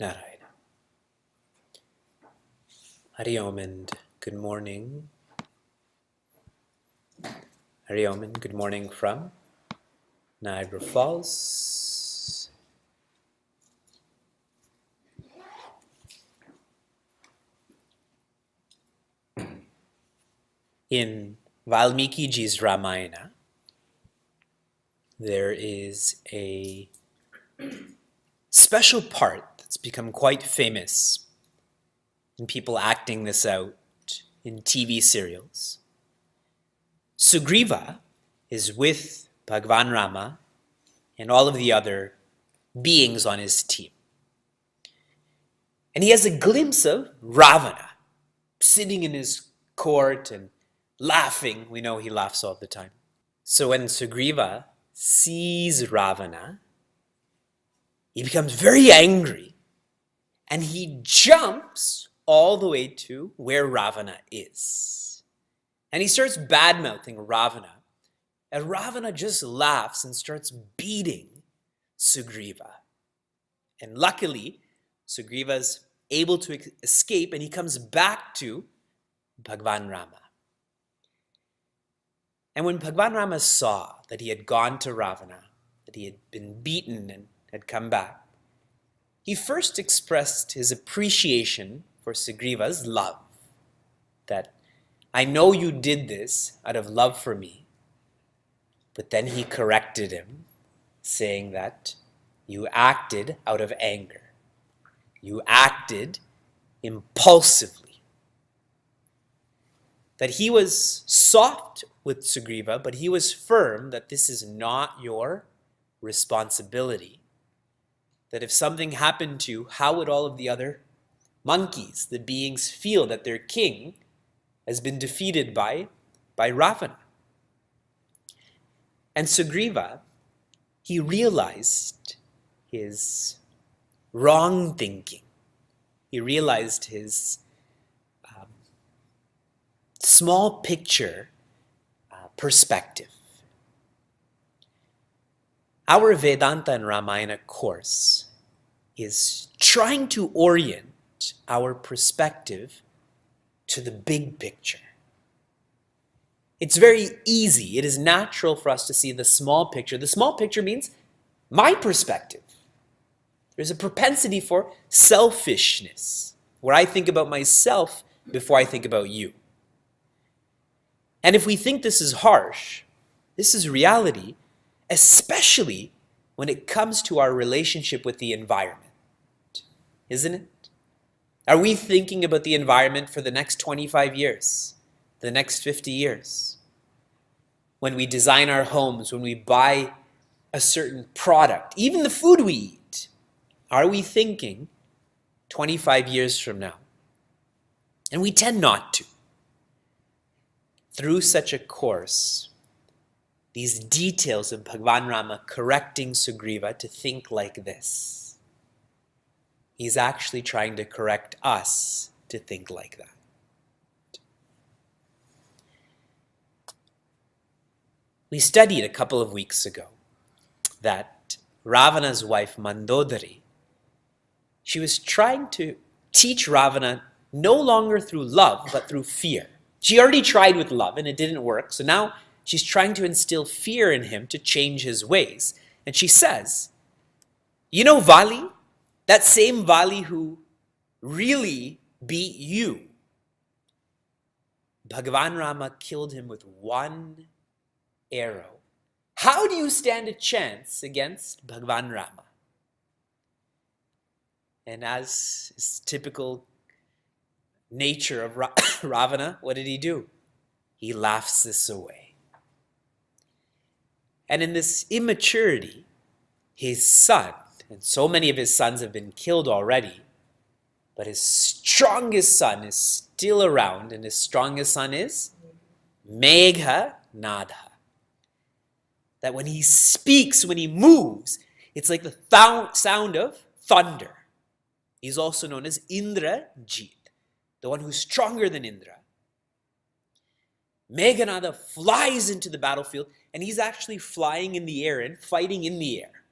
Narayana. Hari Om and good morning. Hari Om and good morning from Niagara Falls. In Valmikiji's Ramayana, there is a special part that's become quite famous in people acting this out in TV serials. Sugriva is with Bhagwan Rama and all of the other beings on his team. And he has a glimpse of Ravana sitting in his court and laughing. We know he laughs all the time. So when Sugriva sees Ravana, he becomes very angry and he jumps all the way to where Ravana is. And he starts bad-mouthing Ravana. And Ravana just laughs and starts beating Sugriva. And luckily, Sugriva's able to escape and he comes back to Bhagwan Rama. And when Bhagwan Rama saw that he had gone to Ravana, that he had been beaten and had come back, he first expressed his appreciation for Sugriva's love. That, I know you did this out of love for me. But then he corrected him, saying that you acted out of anger. You acted impulsively. That he was soft with Sugriva, but he was firm that this is not your responsibility. That if something happened to you, how would all of the other monkeys, the beings, feel that their king has been defeated by Ravana? And Sugriva, he realized his wrong thinking. He realized his small picture perspective. Our Vedanta and Ramayana course is trying to orient our perspective to the big picture. It's very easy. It is natural for us to see the small picture. The small picture means my perspective. There's a propensity for selfishness, where I think about myself before I think about you. And if we think this is harsh, this is reality, especially when it comes to our relationship with the environment, isn't it? Are we thinking about the environment for the next 25 years, the next 50 years? When we design our homes, when we buy a certain product, even the food we eat, are we thinking 25 years from now? And we tend not to. Through such a course, these details of Bhagwan Rama correcting Sugriva to think like this, he's actually trying to correct us to think like that. We studied a couple of weeks ago that Ravana's wife Mandodari, she was trying to teach Ravana no longer through love, but through fear. She already tried with love and it didn't work, so now she's trying to instill fear in him to change his ways. And she says, you know Vali? That same Vali who really beat you. Bhagavan Rama killed him with one arrow. How do you stand a chance against Bhagavan Rama? And as is typical nature of Ravana, what did he do? He laughs this away. And in this immaturity, his son, and so many of his sons have been killed already, but his strongest son is still around, and his strongest son is Megha Nadha. That when he speaks, when he moves, it's like the sound of thunder. He's also known as Indrajit, the one who's stronger than Indra. Meghanada flies into the battlefield, and he's actually flying in the air and fighting in the air.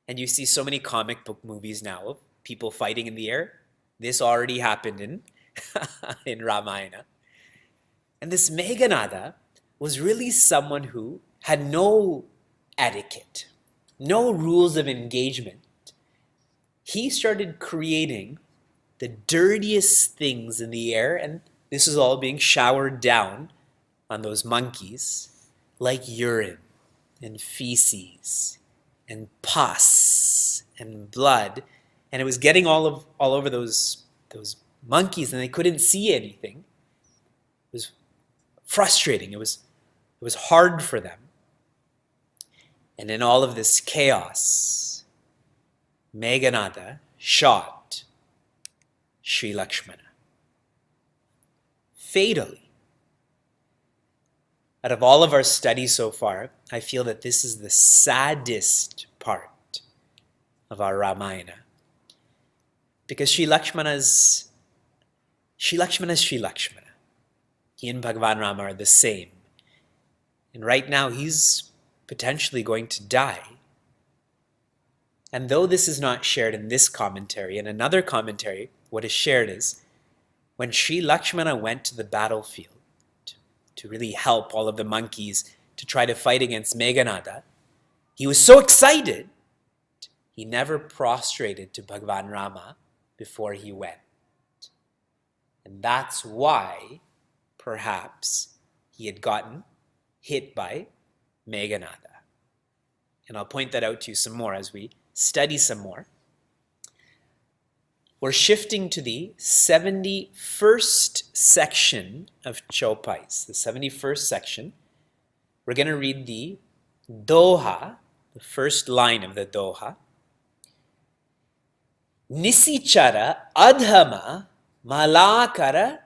And you see so many comic book movies now of people fighting in the air. This already happened in Ramayana. And this Meghanada was really someone who had no etiquette, no rules of engagement. He started creating the dirtiest things in the air, and this is all being showered down on those monkeys, like urine and feces and pus and blood, and it was getting all over those monkeys, and they couldn't see anything. It was frustrating. It was hard for them. And in all of this chaos, Meghanada shot Sri Lakshmana fatally. Out of all of our studies so far, I feel that this is the saddest part of our Ramayana. Because Sri Lakshmana is Sri Lakshmana. He and Bhagavan Rama are the same. And right now he's potentially going to die. And though this is not shared in this commentary, in another commentary, what is shared is when Sri Lakshmana went to the battlefield to really help all of the monkeys to try to fight against Meghanada, he was so excited, he never prostrated to Bhagavan Rama before he went. And that's why, perhaps, he had gotten hit by Meghanada. And I'll point that out to you some more as we study some more. We're shifting to the 71st section of Chaupais, the 71st section. We're going to read the Doha, the first line of the Doha. Nisichara adhama malakara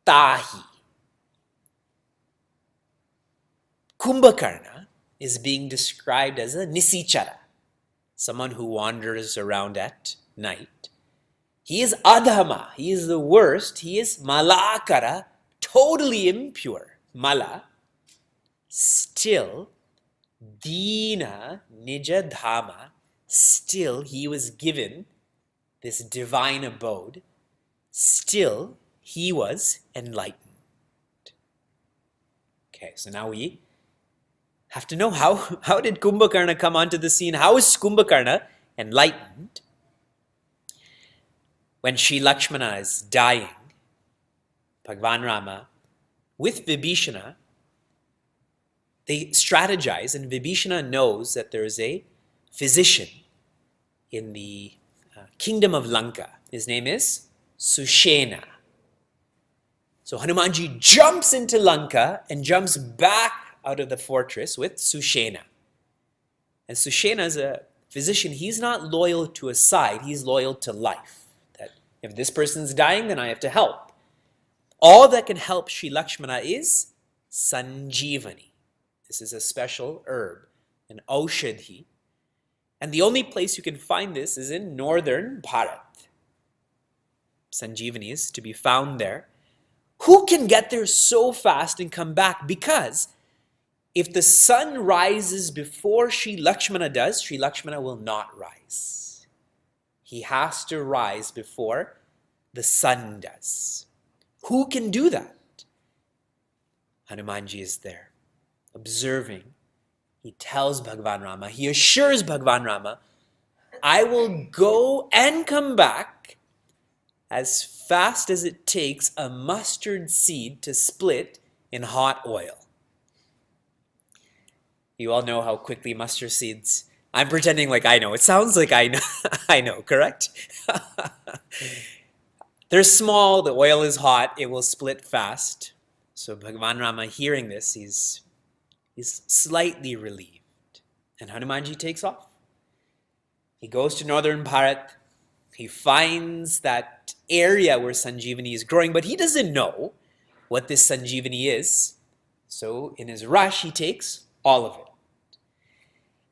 tahi. Kumbhakarna is being described as a Nisichara, someone who wanders around at night. He is adhama, he is the worst, he is malakara, totally impure, mala. Still, dina nija dhama, still he was given this divine abode, still he was enlightened. Okay, so now we have to know how did Kumbhakarna come onto the scene? How is Kumbhakarna enlightened? When Sri Lakshmana is dying, Bhagavan Rama, with Vibhishana, they strategize, and Vibhishana knows that there is a physician in the kingdom of Lanka. His name is Sushena. So Hanumanji jumps into Lanka and jumps back out of the fortress with Sushena. And Sushena is a physician. He's not loyal to a side, he's loyal to life. That if this person's dying, then I have to help. All that can help Sri Lakshmana is Sanjeevani. This is a special herb, an aushadhi. And the only place you can find this is in northern Bharat. Sanjeevani is to be found there. Who can get there so fast and come back? Because if the sun rises before Sri Lakshmana does, Sri Lakshmana will not rise. He has to rise before the sun does. Who can do that? Hanumanji is there, observing. He tells Bhagavan Rama, he assures Bhagavan Rama, I will go and come back as fast as it takes a mustard seed to split in hot oil. You all know how quickly mustard seeds... I'm pretending like I know. It sounds like I know, I know, correct? They're small, the oil is hot, it will split fast. So Bhagavan Rama, hearing this, he's slightly relieved. And Hanumanji takes off. He goes to northern Bharat. He finds that area where Sanjeevani is growing, but he doesn't know what this Sanjeevani is. So in his rush, he takes all of it.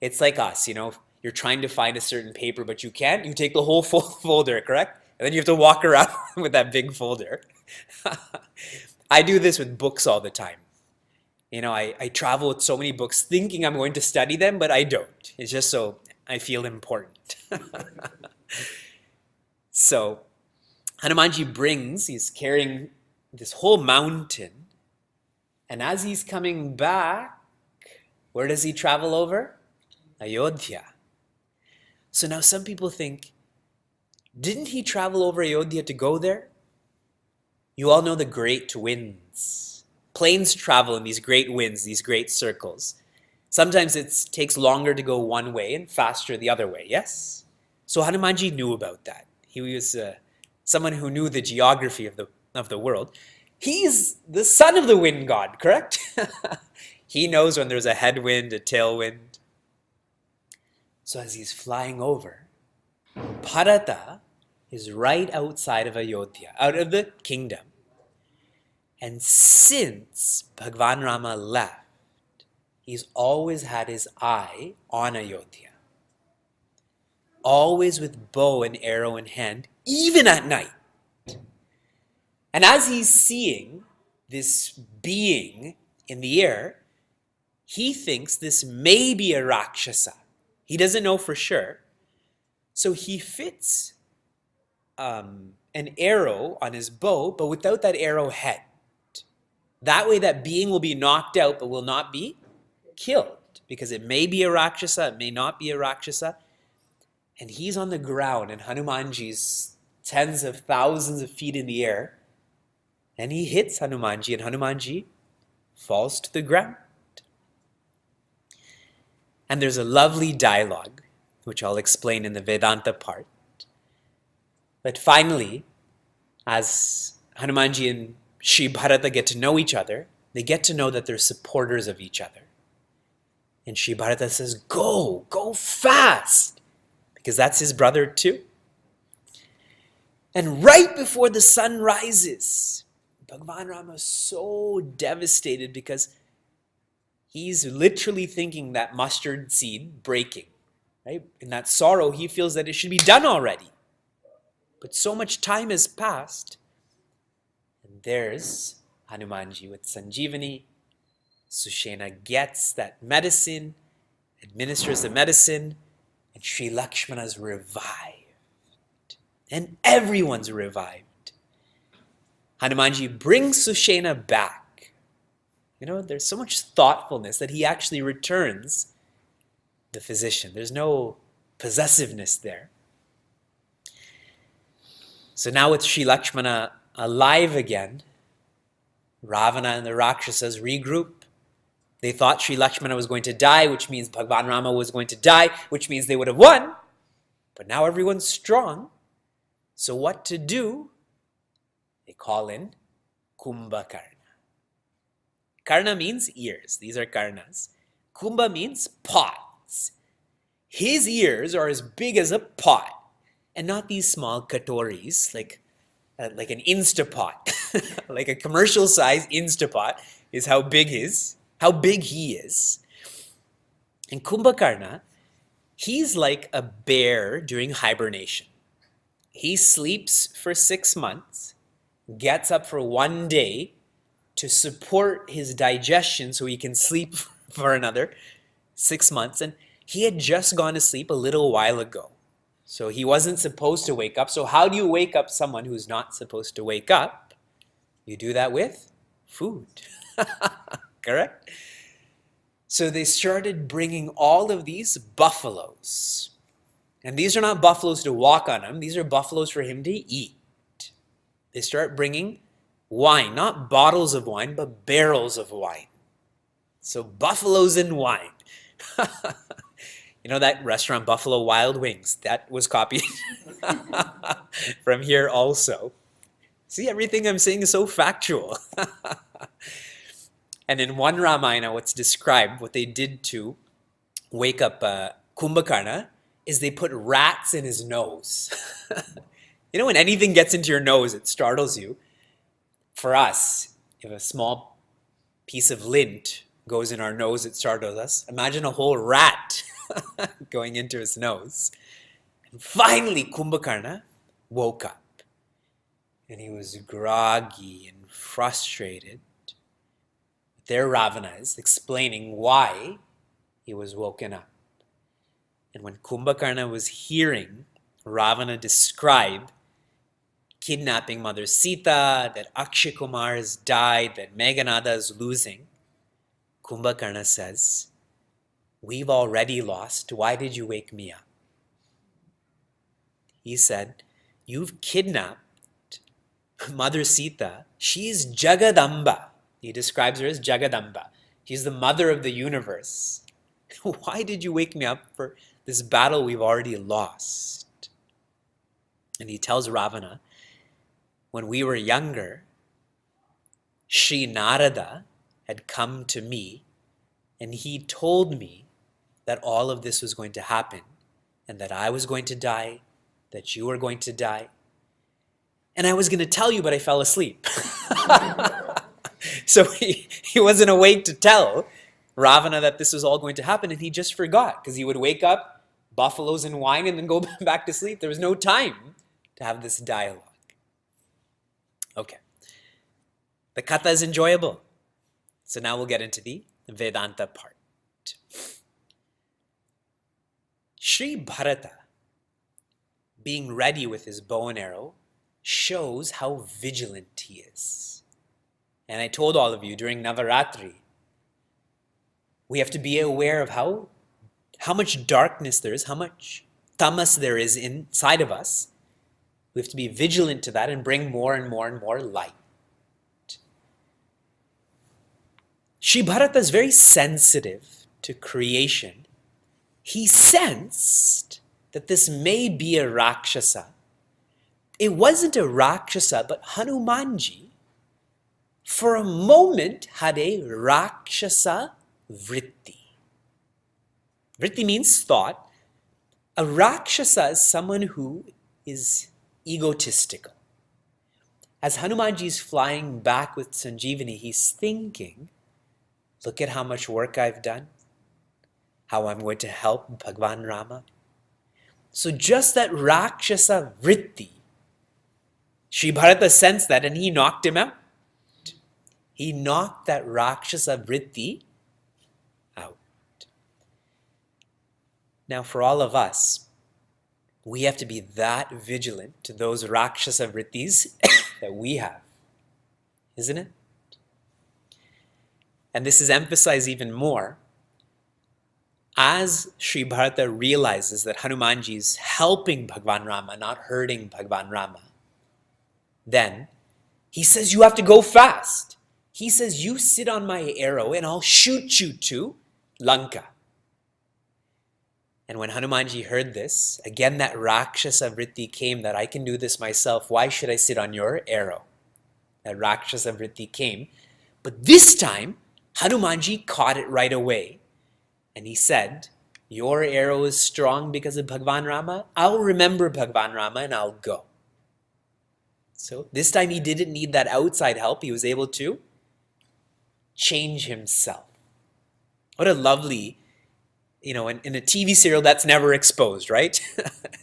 It's like us, you're trying to find a certain paper, but you can't. You take the whole folder, correct? And then you have to walk around with that big folder. I do this with books all the time. I travel with so many books thinking I'm going to study them, but I don't. It's just so I feel important. So Hanumanji he's carrying this whole mountain. And as he's coming back, where does he travel over? Ayodhya. So now some people think, didn't he travel over Ayodhya to go there? You all know the great winds. Planes travel in these great winds, these great circles. Sometimes it takes longer to go one way and faster the other way, yes? So Hanumanji knew about that. He was someone who knew the geography of the world. He's the son of the wind god, correct? He knows when there's a headwind, a tailwind. So as he's flying over, Bharata is right outside of Ayodhya, out of the kingdom. And since Bhagavan Rama left, he's always had his eye on Ayodhya. Always with bow and arrow in hand, even at night. And as he's seeing this being in the air, he thinks this may be a Rakshasa. He doesn't know for sure. So he fits an arrow on his bow, but without that arrow head. That way that being will be knocked out, but will not be killed. Because it may be a Rakshasa, it may not be a Rakshasa. And he's on the ground, and Hanumanji's tens of thousands of feet in the air. And he hits Hanumanji, and Hanumanji falls to the ground. And there's a lovely dialogue, which I'll explain in the Vedanta part. But finally, as Hanumanji and Shri Bharata get to know each other, they get to know that they're supporters of each other. And Shri Bharata says, go fast, because that's his brother too. And right before the sun rises, Bhagavan Rama is so devastated because he's literally thinking that mustard seed breaking. Right? In that sorrow, he feels that it should be done already. But so much time has passed. And there's Hanumanji with Sanjeevani. Sushena gets that medicine, administers the medicine, and Sri Lakshmana's revived. And everyone's revived. Hanumanji brings Sushena back. There's so much thoughtfulness that he actually returns the physician. There's no possessiveness there. So now with Sri Lakshmana alive again, Ravana and the Rakshasas regroup. They thought Sri Lakshmana was going to die, which means Bhagavan Rama was going to die, which means they would have won. But now everyone's strong. So what to do? They call in Kumbhakarna. Karna means ears. These are karnas. Kumbha means pots. His ears are as big as a pot. And not these small katoris, like an Instapot. Like a commercial size Instapot is how big he is. And Kumbhakarna, he's like a bear during hibernation. He sleeps for 6 months, gets up for 1 day to support his digestion so he can sleep for another 6 months. And he had just gone to sleep a little while ago. So he wasn't supposed to wake up. So how do you wake up someone who's not supposed to wake up? You do that with food. Correct? So they started bringing all of these buffaloes. And these are not buffaloes to walk on them. These are buffaloes for him to eat. They start bringing wine, not bottles of wine, but barrels of wine. So buffaloes and wine. You know that restaurant, Buffalo Wild Wings? That was copied from here also. See, everything I'm saying is so factual. And in one Ramayana, what's described, what they did to wake up Kumbhakarna, is they put rats in his nose. You know, when anything gets into your nose, it startles you. For us, if a small piece of lint goes in our nose, it startles us. Imagine a whole rat going into his nose. And finally, Kumbhakarna woke up. And he was groggy and frustrated. There Ravana is explaining why he was woken up. And when Kumbhakarna was hearing Ravana describe kidnapping Mother Sita, that Akshay Kumar has died, that Meghanada is losing, Kumbhakarna says, "We've already lost. Why did you wake me up?" He said, "You've kidnapped Mother Sita. She's Jagadamba." He describes her as Jagadamba. She's the mother of the universe. Why did you wake me up for this battle we've already lost? And he tells Ravana, when we were younger, Sri Narada had come to me and he told me that all of this was going to happen and that I was going to die, that you were going to die. And I was going to tell you, but I fell asleep. So he wasn't awake to tell Ravana that this was all going to happen, and he just forgot because he would wake up, buffaloes and wine, and then go back to sleep. There was no time to have this dialogue. Okay. The katha is enjoyable. So now we'll get into the Vedanta part. Sri Bharata, being ready with his bow and arrow, shows how vigilant he is. And I told all of you during Navaratri, we have to be aware of how much darkness there is, how much tamas there is inside of us. We have to be vigilant to that and bring more and more and more light. Sri Bharata is very sensitive to creation. He sensed that this may be a Rakshasa. It wasn't a Rakshasa, but Hanumanji, for a moment, had a Rakshasa vritti. Vritti means thought. A Rakshasa is someone who is egotistical. As Hanumanji is flying back with Sanjeevani, he's thinking, look at how much work I've done, how I'm going to help Bhagwan Rama. So just that Rakshasa vritti, Sri Bharata sensed that and he knocked him out. He knocked that Rakshasa vritti out. Now for all of us, we have to be that vigilant to those Rakshasa vrittis that we have, isn't it? And this is emphasized even more as Sri Bharata realizes that Hanumanji is helping Bhagwan Rama, not hurting Bhagwan Rama. Then he says, you have to go fast. He says, you sit on my arrow and I'll shoot you to Lanka. And when Hanumanji heard this, again that Rakshasa vritti came that I can do this myself. Why should I sit on your arrow? That Rakshasa vritti came. But this time, Hanumanji caught it right away. And he said, your arrow is strong because of Bhagwan Rama. I'll remember Bhagwan Rama and I'll go. So this time he didn't need that outside help. He was able to change himself. What a lovely, in a TV serial that's never exposed, right?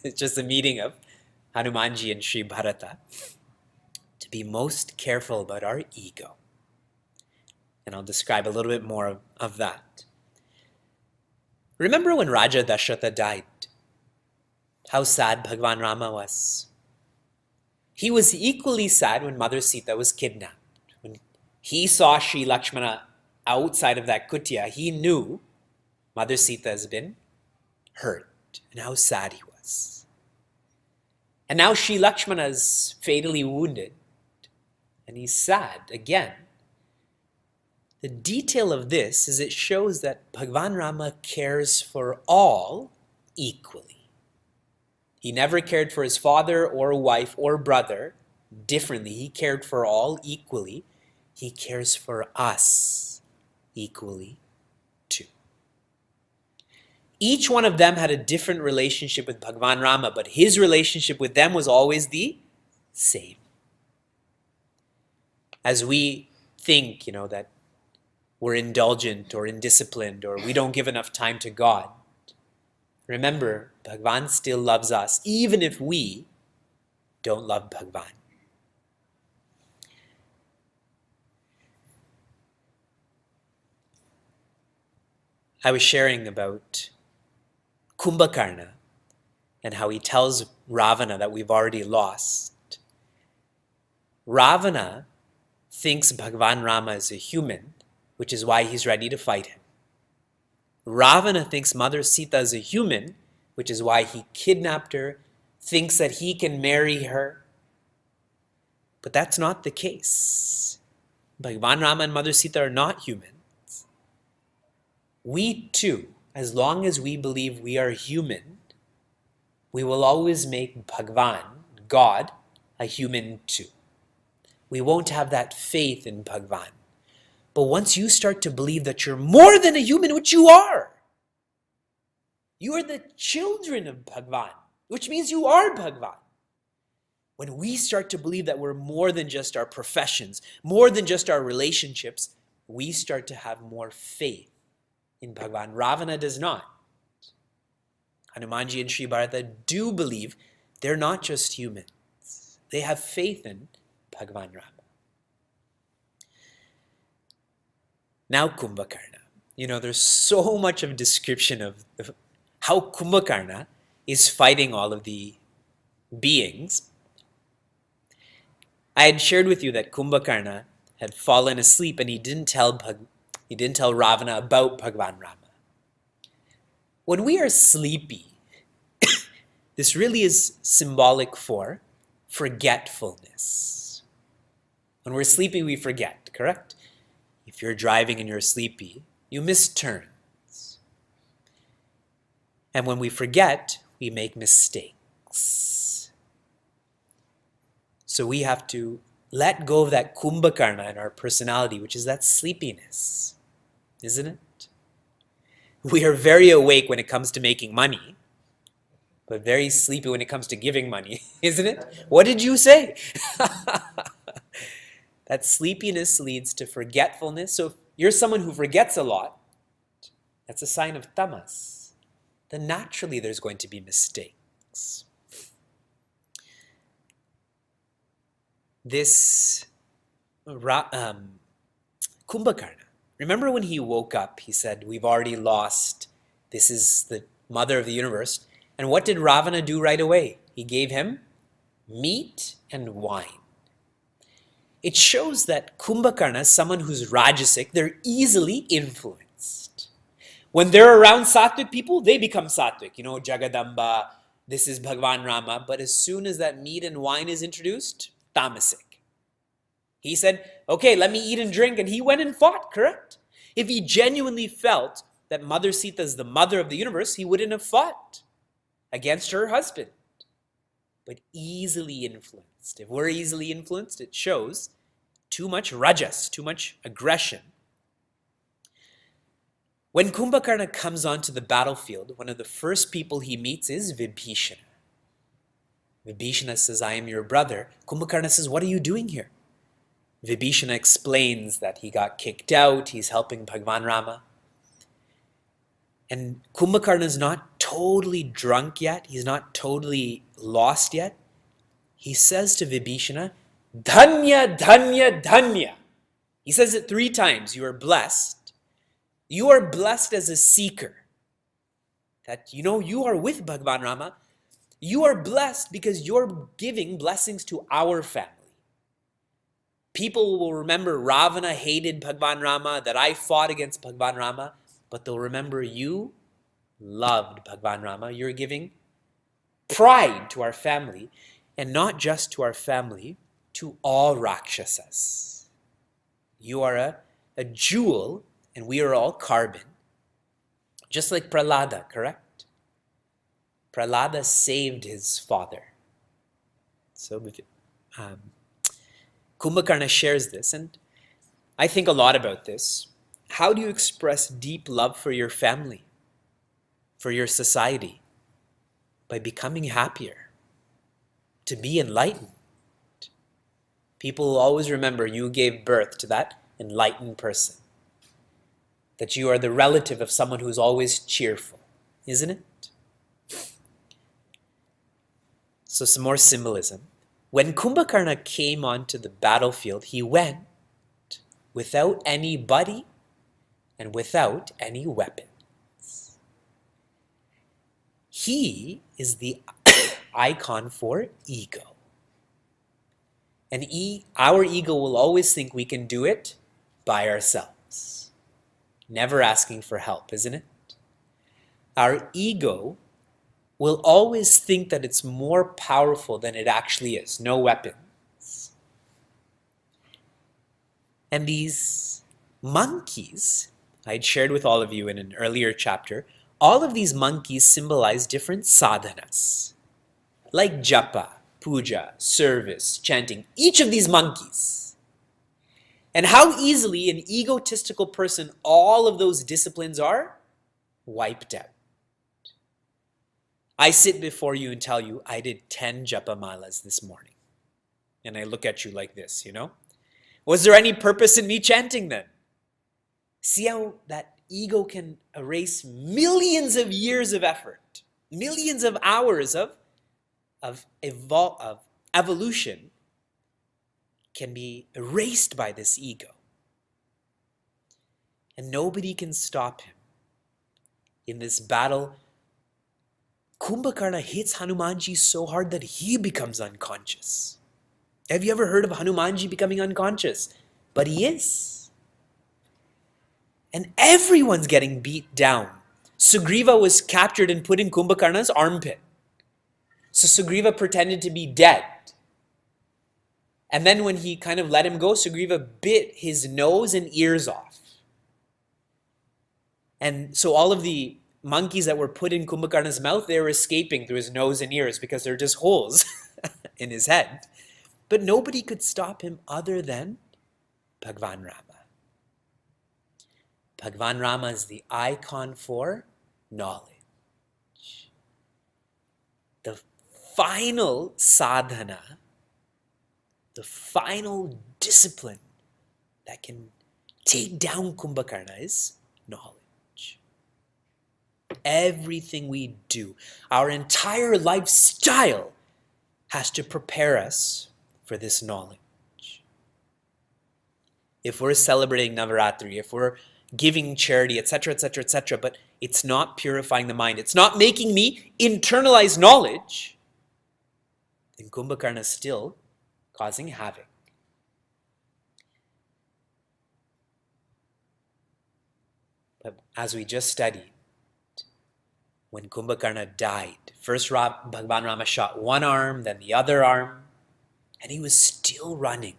It's just a meeting of Hanumanji and Sri Bharata. To be most careful about our ego. And I'll describe a little bit more of that. Remember when Raja Dasharatha died? How sad Bhagwan Rama was. He was equally sad when Mother Sita was kidnapped. When he saw Sri Lakshmana outside of that kutia, he knew Mother Sita has been hurt and how sad he was. And now Sri Lakshmana is fatally wounded. and he's sad again. The detail of this is it shows that Bhagwan Rama cares for all equally. He never cared for his father or wife or brother differently. He cared for all equally. He cares for us equally too. Each one of them had a different relationship with Bhagwan Rama, but his relationship with them was always the same. As we think, that we're indulgent or indisciplined or we don't give enough time to God, remember, Bhagwan still loves us, even if we don't love Bhagwan. I was sharing about Kumbhakarna and how he tells Ravana that we've already lost. Ravana thinks Bhagwan Rama is a human, which is why he's ready to fight him. Ravana thinks Mother Sita is a human, which is why he kidnapped her, thinks that he can marry her. But that's not the case. Bhagwan Rama and Mother Sita are not humans. We too, as long as we believe we are human, we will always make Bhagwan, God, a human too. We won't have that faith in Bhagwan. But once you start to believe that you're more than a human, which you are the children of Bhagwan, which means you are Bhagwan. When we start to believe that we're more than just our professions, more than just our relationships, we start to have more faith in Bhagwan. Ravana does not. Hanumanji and Sri Bharata do believe they're not just humans. They have faith in Bhagwan Rama. Now Kumbhakarna. There's so much of description of how Kumbhakarna is fighting all of the beings. I had shared with you that Kumbhakarna had fallen asleep and he didn't tell Ravana about Bhagwan Rama. When we are sleepy, this really is symbolic for forgetfulness. When we're sleepy, we forget, correct? If you're driving and you're sleepy, you miss turns. And when we forget, we make mistakes. So we have to let go of that Kumbhakarna in our personality, which is that sleepiness, isn't it? We are very awake when it comes to making money, but very sleepy when it comes to giving money, isn't it? What did you say? That sleepiness leads to forgetfulness. So if you're someone who forgets a lot, that's a sign of tamas. Then naturally there's going to be mistakes. This Kumbhakarna, remember when he woke up, he said, we've already lost. This is the mother of the universe. And what did Ravana do right away? He gave him meat and wine. It shows that Kumbhakarna is someone who's rajasic. They're easily influenced. When they're around sattvic people, they become sattvic. Jagadamba, this is Bhagwan Rama. But as soon as that meat and wine is introduced, tamasic. He said, okay, let me eat and drink. And he went and fought, correct? If he genuinely felt that Mother Sita is the mother of the universe, he wouldn't have fought against her husband. But easily influenced. If we're easily influenced, it shows too much rajas, too much aggression. When Kumbhakarna comes onto the battlefield, one of the first people he meets is Vibhishana. Vibhishana says, I am your brother. Kumbhakarna says, what are you doing here? Vibhishana explains that he got kicked out, he's helping Bhagwan Rama. And Kumbhakarna is not totally drunk yet, he's not totally lost yet. He says to Vibhishana, Dhanya, Dhanya, Dhanya. He says it 3 times. You are blessed. You are blessed as a seeker. That you are with Bhagwan Rama. You are blessed because you're giving blessings to our family. People will remember Ravana hated Bhagwan Rama, that I fought against Bhagwan Rama, but they'll remember you loved Bhagwan Rama. You're giving pride to our family. And not just to our family, to all Rakshasas. You are a jewel, and we are all carbon. Just like Prahlada, correct? Prahlada saved his father. So Kumbhakarna shares this, and I think a lot about this. How do you express deep love for your family, for your society? By becoming happier, to be enlightened. People will always remember you gave birth to that enlightened person. That you are the relative of someone who's always cheerful, isn't it? So some more symbolism. When Kumbhakarna came onto the battlefield, he went without any buddy and without any weapons. He is the icon for ego. And our ego will always think we can do it by ourselves. Never asking for help, isn't it? Our ego will always think that it's more powerful than it actually is. No weapons. And these monkeys, I'd shared with all of you in an earlier chapter, all of these monkeys symbolize different sadhanas. Like japa, puja, service, chanting. Each of these monkeys. And how easily an egotistical person, all of those disciplines are wiped out. I sit before you and tell you, I did 10 japa malas this morning. And I look at you like this, Was there any purpose in me chanting them? See how that ego can erase millions of years of effort, millions of hours of evolution can be erased by this ego. And nobody can stop him. In this battle, Kumbhakarna hits Hanumanji so hard that he becomes unconscious. Have you ever heard of Hanumanji becoming unconscious? But he is. And everyone's getting beat down. Sugriva was captured and put in Kumbhakarna's armpit. So Sugriva pretended to be dead. And then when he kind of let him go, Sugriva bit his nose and ears off. And so all of the monkeys that were put in Kumbhakarna's mouth, they were escaping through his nose and ears because they're just holes in his head. But nobody could stop him other than Bhagwan Rama. Bhagwan Rama is the icon for knowledge. The final sadhana, the final discipline that can take down Kumbhakarna is knowledge. Everything we do, our entire lifestyle has to prepare us for this knowledge. If we're celebrating Navaratri, if we're giving charity, etc., etc., etc., but it's not purifying the mind, it's not making me internalize knowledge, then Kumbhakarna is still causing havoc. But as we just studied, when Kumbhakarna died, first Bhagwan Rama shot one arm, then the other arm, and he was still running.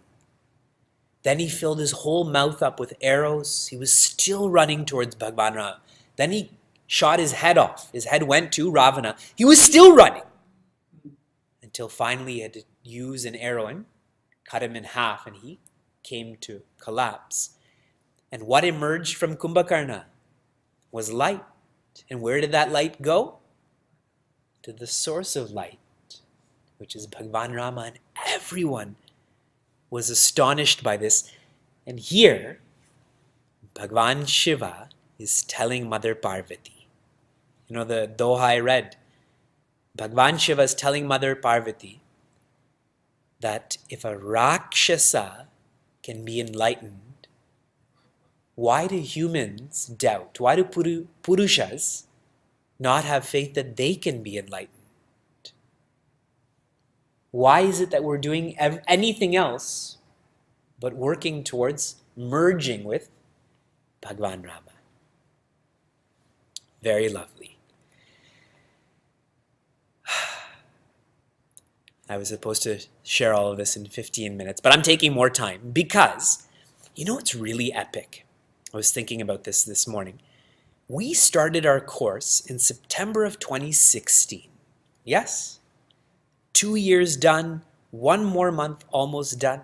Then he filled his whole mouth up with arrows. He was still running towards Bhagwan Rama. Then he shot his head off. His head went to Ravana. He was still running. Until finally he had to use an arrow and cut him in half, and he came to collapse. And what emerged from Kumbhakarna was light. And where did that light go? To the source of light, which is Bhagwan Rama, and everyone was astonished by this. And here, Bhagwan Shiva is telling Mother Parvati. The Doha I read. Bhagwan Shiva is telling Mother Parvati that if a Rakshasa can be enlightened, why do humans doubt? Why do Purushas not have faith that they can be enlightened? Why is it that we're doing anything else but working towards merging with Bhagwan Rama? Very lovely. I was supposed to share all of this in 15 minutes, but I'm taking more time because, you know what's really epic? I was thinking about this morning. We started our course in September of 2016. Yes? 2 years done, one more month almost done.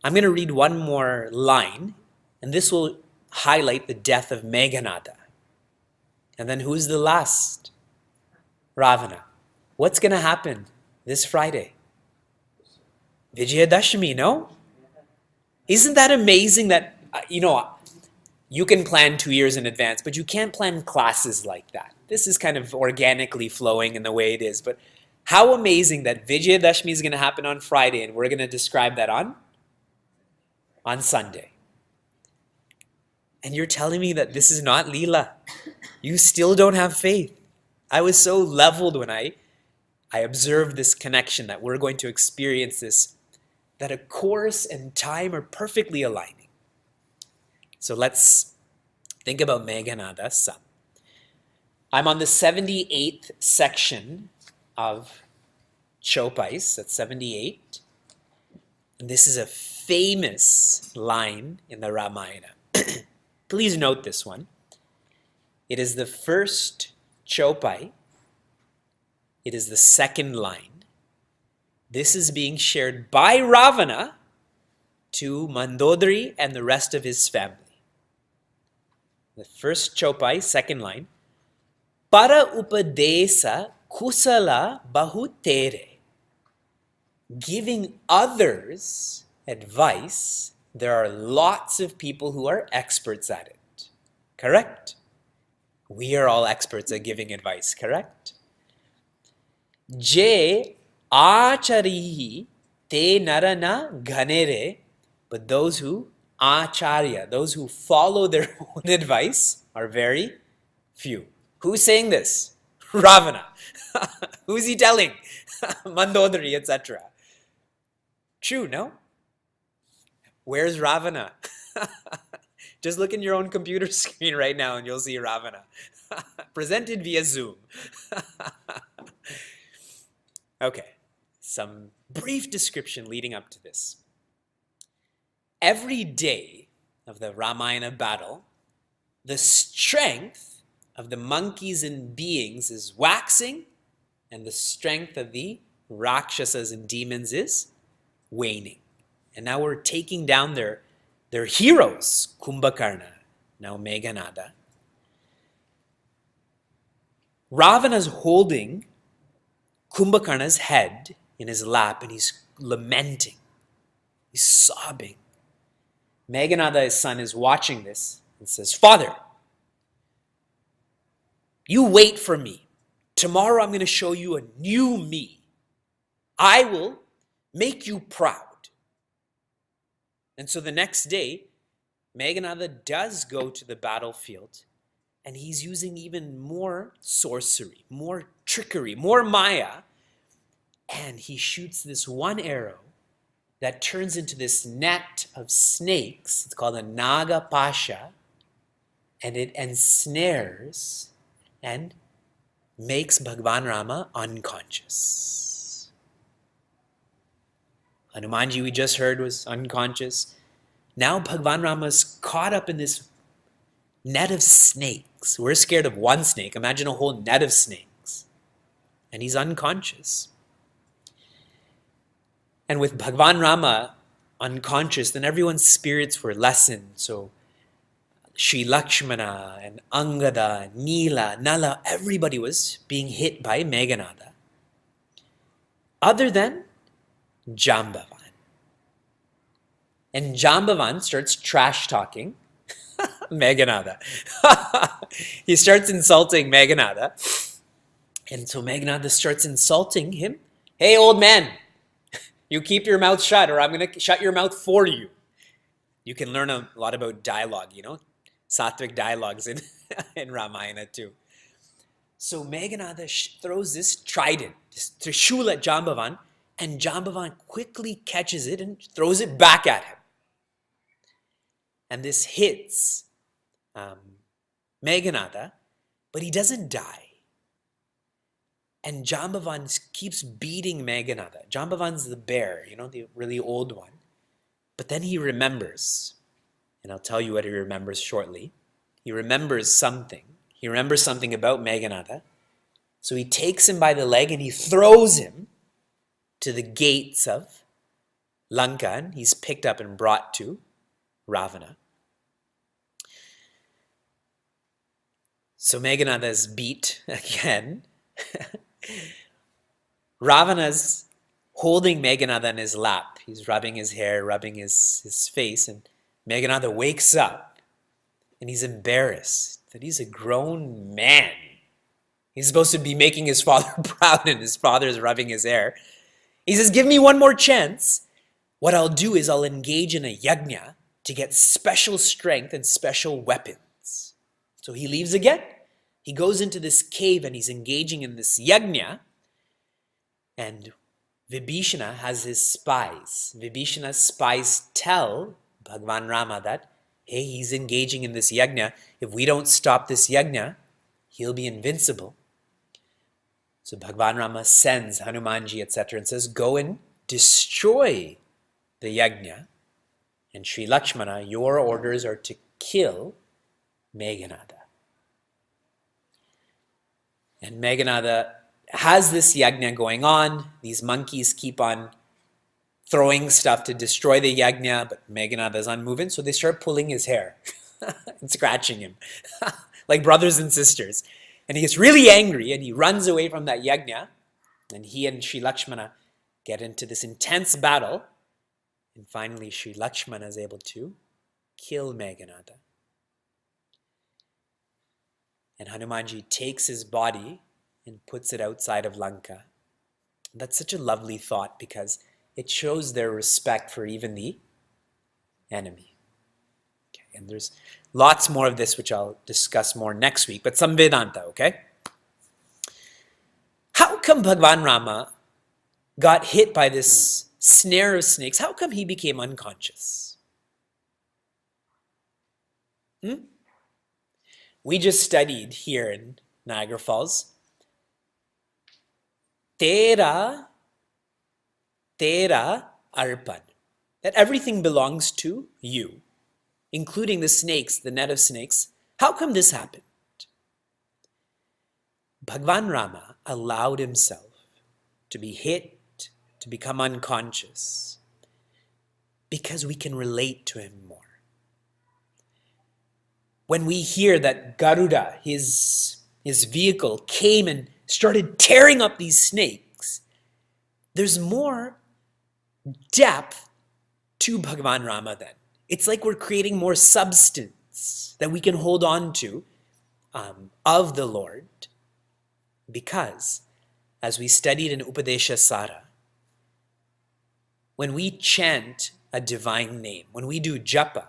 I'm going to read one more line, and this will highlight the death of Meghanada. And then who's the last? Ravana. What's going to happen this Friday? Vijayadashmi, no? Isn't that amazing that, you can plan 2 years in advance, but you can't plan classes like that. This is kind of organically flowing in the way it is. But how amazing that Vijayadashmi is going to happen on Friday, and we're going to describe that on Sunday. And you're telling me that this is not Leela. You still don't have faith. I was so leveled when I observed this connection that we're going to experience this, that a course and time are perfectly aligning. So let's think about Meghanada some. I'm on the 78th section of Chopais, that's 78. And this is a famous line in the Ramayana. Please note this one. It is the first Chopai. It is the second line. This is being shared by Ravana to Mandodari and the rest of his family. The first Chopai, second line. Para upadesa kusala bahutere. Giving others advice, there are lots of people who are experts at it. Correct? We are all experts at giving advice, correct? Je acharihi te narana ghanere. But those who acharya, those who follow their own advice, are very few. Who's saying this? Ravana. Who's he telling? Mandodari, etc. True, no? Where's Ravana? Just look in your own computer screen right now and you'll see Ravana. Presented via Zoom. Okay, some brief description leading up to this. Every day of the Ramayana battle, the strength of the monkeys and beings is waxing, and the strength of the Rakshasas and demons is waning. And now we're taking down their heroes, Kumbhakarna, now Meghanada. Ravana's holding Kumbhakarna's head in his lap and he's lamenting. He's sobbing. Meghanada, his son, is watching this and says, Father, you wait for me. Tomorrow I'm going to show you a new me. I will make you proud. And so the next day, Meghanada does go to the battlefield, and he's using even more sorcery, more trickery, more maya, and he shoots this one arrow that turns into this net of snakes. It's called a Naga Pasha, and it ensnares and makes Bhagwan Rama unconscious. Hanumanji, we just heard, was unconscious. Now Bhagwan Rama is caught up in this net of snakes. We're scared of one snake. Imagine a whole net of snakes. And he's unconscious. And with Bhagwan Rama unconscious, then everyone's spirits were lessened. So Sri Lakshmana and Angada, Neela, Nala, everybody was being hit by Meghanada. Other than Jambavan. And Jambavan starts trash talking Meghanada. He starts insulting Meghanada. And so Meghanada starts insulting him. Hey, old man, you keep your mouth shut or I'm going to shut your mouth for you. You can learn a lot about dialogue, Sattvic dialogues in Ramayana too. So Meghanada throws this trident, this Trishul at Jambavan, and Jambavan quickly catches it and throws it back at him. And this hits Meghanada, but he doesn't die. And Jambavan keeps beating Meghanada. Jambavan's the bear, the really old one. But then he remembers, and I'll tell you what he remembers shortly. He remembers something. He remembers something about Meghanada. So he takes him by the leg and he throws him to the gates of Lanka, and he's picked up and brought to Ravana. So Meghanada is beat again. Ravana's holding Meghanada in his lap. He's rubbing his hair, rubbing his face, and Meghanada wakes up and he's embarrassed that he's a grown man. He's supposed to be making his father proud, and his father's rubbing his hair. He says, give me one more chance. What I'll do is I'll engage in a yajna to get special strength and special weapons. So he leaves again. He goes into this cave and he's engaging in this yajna. And Vibhishana has his spies. Vibhishana's spies tell Bhagwan Rama that, hey, he's engaging in this yajna. If we don't stop this yajna, he'll be invincible. So Bhagwan Rama sends Hanumanji, etc., and says, go and destroy the yajna. And Sri Lakshmana, your orders are to kill Meghanada. And Meghanada has this yajna going on. These monkeys keep on throwing stuff to destroy the yajna, but Meghanada is unmoving, so they start pulling his hair and scratching him like brothers and sisters. And he gets really angry and he runs away from that yajna, and he and Sri Lakshmana get into this intense battle, and finally Sri Lakshmana is able to kill Meghanada. And Hanumanji takes his body and puts it outside of Lanka. That's such a lovely thought because it shows their respect for even the enemy. Okay, and there's lots more of this which I'll discuss more next week, but some Vedanta, okay? How come Bhagwan Rama got hit by this snare of snakes? How come he became unconscious? We just studied here in Niagara Falls. Tera arpan. That everything belongs to you, including the snakes, the net of snakes. How come this happened? Bhagwan Rama allowed himself to be hit, to become unconscious, because we can relate to him more. When we hear that Garuda, his vehicle, came and started tearing up these snakes, there's more depth to Bhagwan Rama then. It's like we're creating more substance that we can hold on to of the Lord, because, as we studied in Upadesha Sara, when we chant a divine name, when we do japa,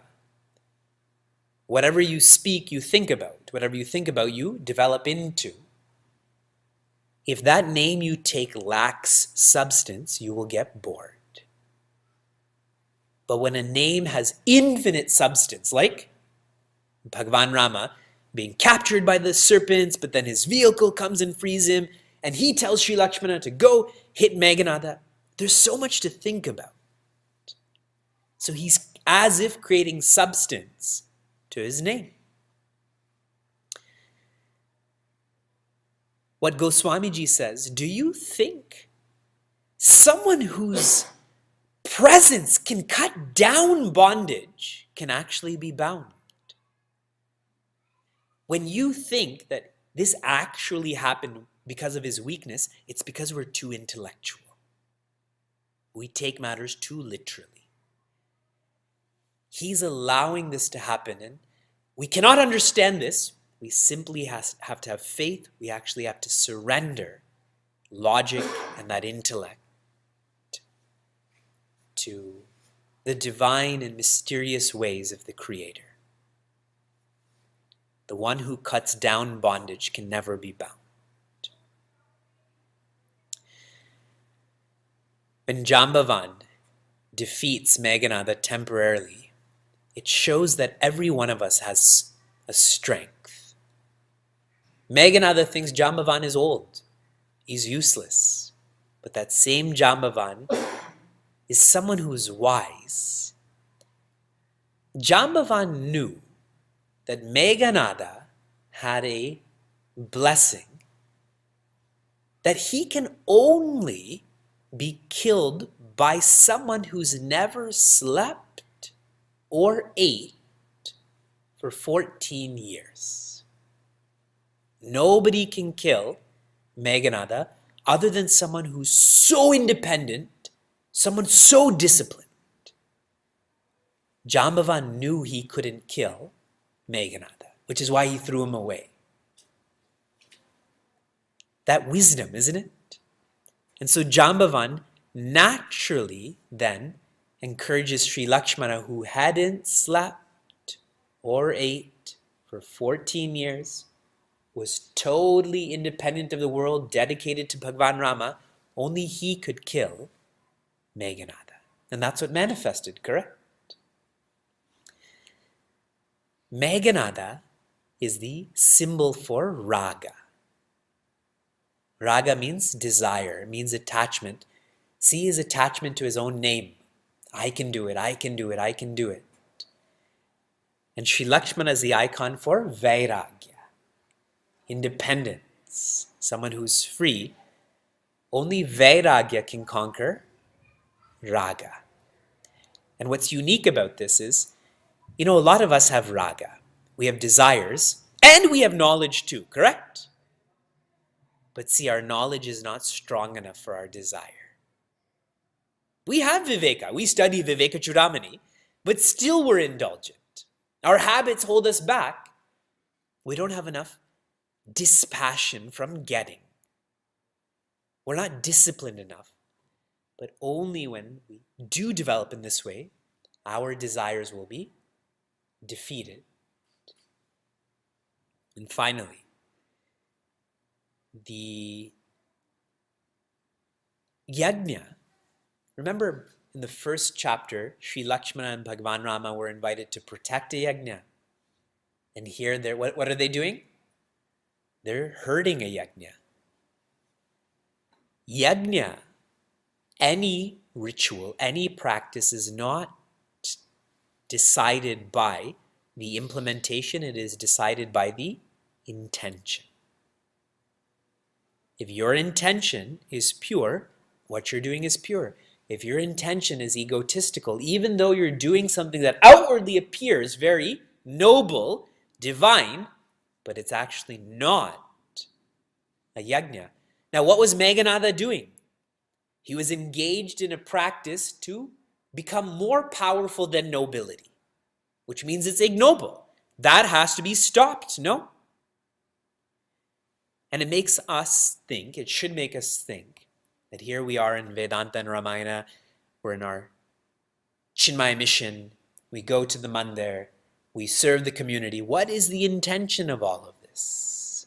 whatever you speak, you think about. Whatever you think about, you develop into. If that name you take lacks substance, you will get bored. But when a name has infinite substance, like Bhagwan Rama being captured by the serpents, but then his vehicle comes and frees him, and he tells Sri Lakshmana to go hit Meghanada, there's so much to think about. So he's as if creating substance to his name. What Goswamiji says, do you think someone whose presence can cut down bondage can actually be bound? When you think that this actually happened because of his weakness, it's because we're too intellectual. We take matters too literally. He's allowing this to happen, and we cannot understand this. We simply have to have faith. We actually have to surrender logic and that intellect to the divine and mysterious ways of the Creator. The one who cuts down bondage can never be bound. When Jambavan defeats Meghanada temporarily, it shows that every one of us has a strength. Meghanada thinks Jambavan is old. He's useless. But that same Jambavan is someone who's wise. Jambavan knew that Meghanada had a blessing that he can only be killed by someone who's never slept or ate for 14 years. Nobody can kill Meghanada other than someone who's so independent, someone so disciplined. Jambavan knew he couldn't kill Meghanada, which is why he threw him away. That wisdom, isn't it? And so Jambavan naturally then encourages Sri Lakshmana, who hadn't slept or ate for 14 years, was totally independent of the world, dedicated to Bhagwan Rama. Only he could kill Meghanada. And that's what manifested, correct? Meghanada is the symbol for raga. Raga means desire, means attachment. See his attachment to his own name. I can do it, I can do it, I can do it. And Sri Lakshmana is the icon for Vairagya, independence, someone who's free. Only Vairagya can conquer Raga. And what's unique about this is, a lot of us have Raga. We have desires, and we have knowledge too, correct? But see, our knowledge is not strong enough for our desire. We have Viveka. We study Viveka Chudamani, but still we're indulgent. Our habits hold us back. We don't have enough dispassion from getting. We're not disciplined enough. But only when we do develop in this way, our desires will be defeated. And finally, the yajna. Remember in the first chapter, Sri Lakshmana and Bhagwan Rama were invited to protect a yajna. And here, what are they doing? They're hurting a yajna. Yajna, any ritual, any practice is not decided by the implementation, it is decided by the intention. If your intention is pure, what you're doing is pure. If your intention is egotistical, even though you're doing something that outwardly appears very noble, divine, but it's actually not a yajna. Now, what was Meghanada doing? He was engaged in a practice to become more powerful than nobility, which means it's ignoble. That has to be stopped, no? And it makes us think, it should make us think, that here we are in Vedanta and Ramayana, we're in our Chinmaya mission, we go to the mandir, we serve the community. What is the intention of all of this?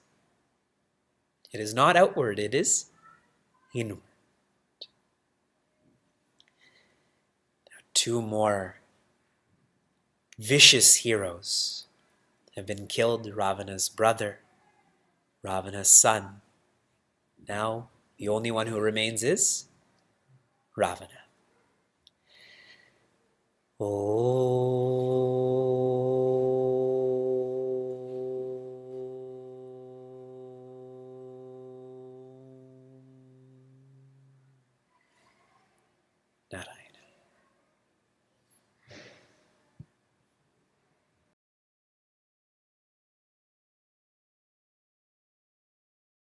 It is not outward, it is inward. Now, two more vicious heroes have been killed. Ravana's brother, Ravana's son. Now, the only one who remains is Ravana. Narayana.